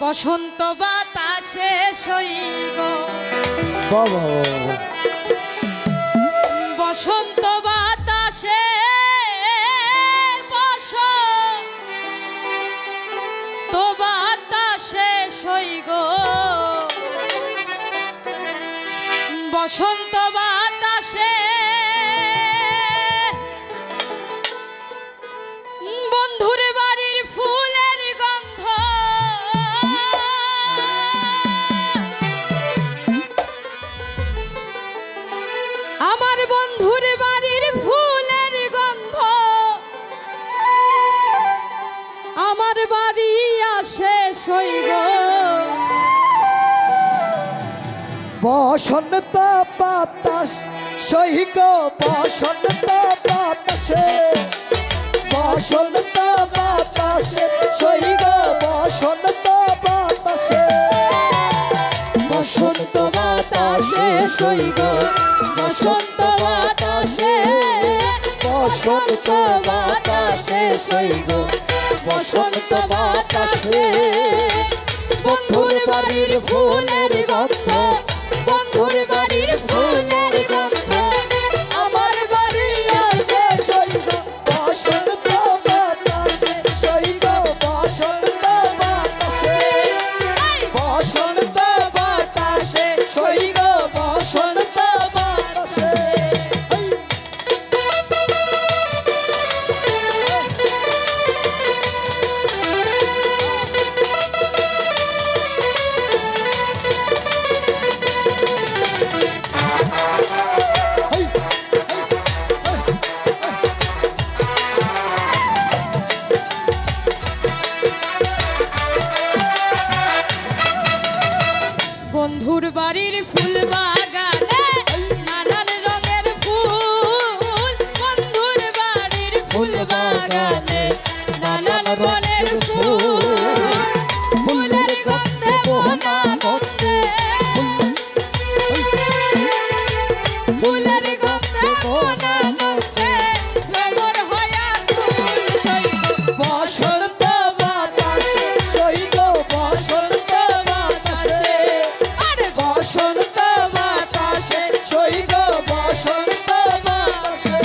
বসন্ত বাতাসে সইগ বাবা বসন্ত বাতাসে বসন্ত বাতাসে সইগ বসন্ত বাতাসে বন্ধুর বাড়ির ফুলের গন্ধ আমার বন্ধুর বাড়ির ফুলের গন্ধ আমার বাড়ি আসে সইগ বসন্ত বাতাস সহিগ বসন্ত বাতাসে বসন্ত বাতাসে সহিগ বসন্ত বাতাসে বসন্ত বাতাসে সইগ বসন্ত বাতাসে বসন্ত বাতাসে সইগ বসন্ত বাতাসে বন্ধুর বাড়ির ফুলের গন্ধ বন্ধুর বাড়ির ফুলের গন্ধ আমার বাড়ি আসে সইগ বসন্ত বাতাসে সহিগ বসন্ত বাতাসে বসন্ত বাতাসে সইগ বসন্ত বাতাসে বন্ধুর বাড়ির ফুল বাগানে নানান রঙের ফুল বন্ধুর বাড়ির ফুল বাগানে নানান বনের ফুল ফুলের গন্ধে মনা মধ্যে ফুলের গন্ধে মনা মধ্যে ভ্রমর হয়া ফুল সইগ বসন্ত বাতাসে সহিগ বসন্ত বাতাসে আরে বসন্ত বাতাসে সহিগ বসন্ত বাতাসে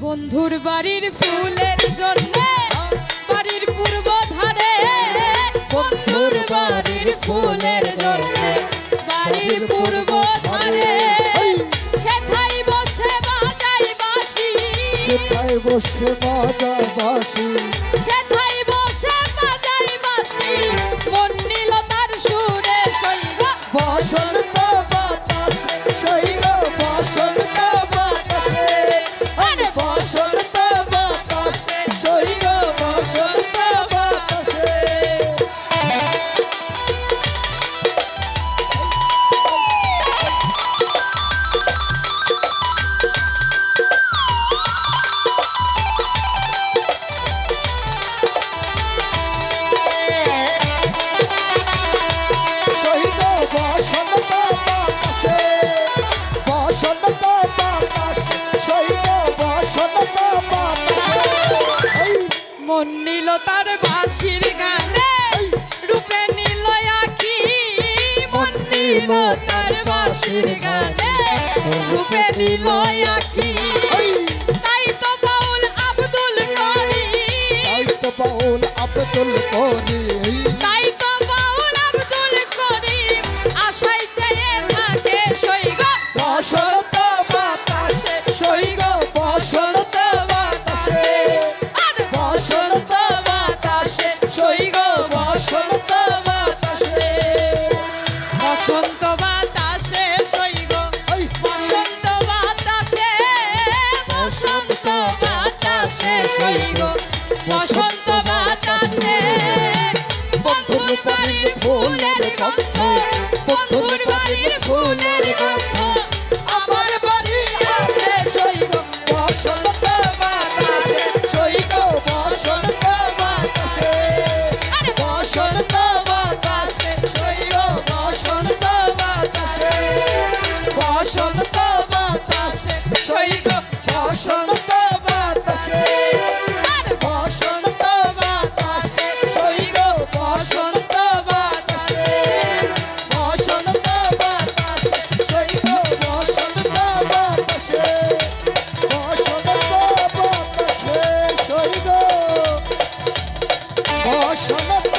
বন্ধুর বাড়ির ফুলের জন্য বাড়ির পূর্ব ধারে বন্ধুর বাড়ির ফুলের জন্য বাড়ির পূর্ব ধারে সেথায় বসে বাজাই বাঁশি সেথায় বসে বাজায় বাঁশি সেথায় বসে বাজাই বাঁশি মন নিল তার সুরে সইগ বসন্ত বাতাসে সহিগ বসন্ত বাতাসে আরে বসন্ত বাতাসে সহিগ বসন্ত বাতাসে সহিগ বসন্ত বাতাসে বসন্ত বাতাসে সহিগ বসন্ত বাতাসে মন নিল তার বাঁশির গানে রূপে নিল আখি মন নিল তার বাঁশির গানে রূপে নিল আখি তাই তো বাউল আব্দুল করিম বাউল আব্দুল করিম তাই তো বাউল আব্দুল করিম আশায় চেয়ে থাকে সইগ বসন্ত বাতাসে সহিগ বসন্ত বাতাসে আর বসন্ত বাতাসে সহিগ বসন্ত বাতাসে বসন্ত বাতাসে সইগ বসন্ত বাতাসে বসন্ত বাতাসে সইগ বসন্ত বাতাসে বন্ধুর বাড়ির ফুলের গন্ধ বন্ধুর বাড়ির ফুলের গন্ধ আমার বাড়ি আছে বসন্ত